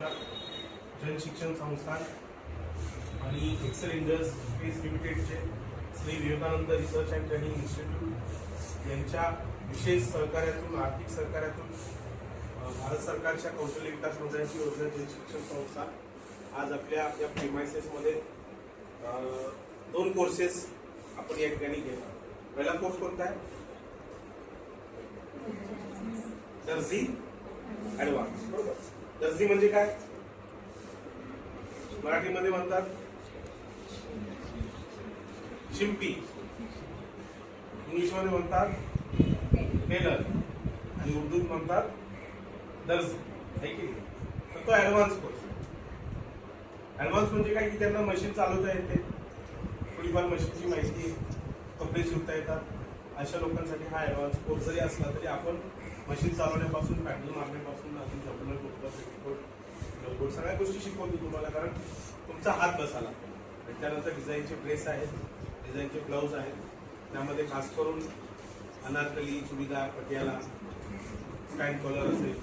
जन शिक्षण संस्थान आणि एक्सेल इंडस्ट्रीज लिमिटेडचे Shri Vivekanand research and training institute यांच्या विशेष सहकार्यातून आर्थिक सहकार्यातून भारत सरकारच्या कौशल्य विकास मंडळाची योजना जन शिक्षण संस्था आज आपल्या या प्रिमायसेसमध्ये 2 कोर्सेस आपण या ठिकाणी घेणार. पहिला कोर्स कोणता आहे? दर्जी ऍडव्हान्स. बरोबर. दर्जी म्हणजे काय? मराठीमध्ये म्हणतात शिंपी, इंग्लिशमध्ये म्हणतात टेलर आणि उर्दूत म्हणतात दर्जी. आहे की? तर तो ऍडव्हान्स कोर्स. ऍडव्हान्स म्हणजे काय की त्यांना मशीन चालवता येते, थोडीफार मशीनची माहिती, कपडे शिवता येतात, अशा लोकांसाठी हा ऍडव्हान्स कोर्स जरी असला तरी आपण मशीन चालवण्यापासून पॅडल मारण्यापासून अजून जपणं कुठलं पेटीकोट सगळ्या गोष्टी शिकवतो तुम्हाला, कारण तुमचा हात बसायला. त्यानंतर डिझाईनचे ड्रेस आहेत, डिझाईनचे ब्लाऊज आहेत, त्यामध्ये खास करून अनारकली, चुडीदार, पटियाला, पॅन्ट कॉलर असेल,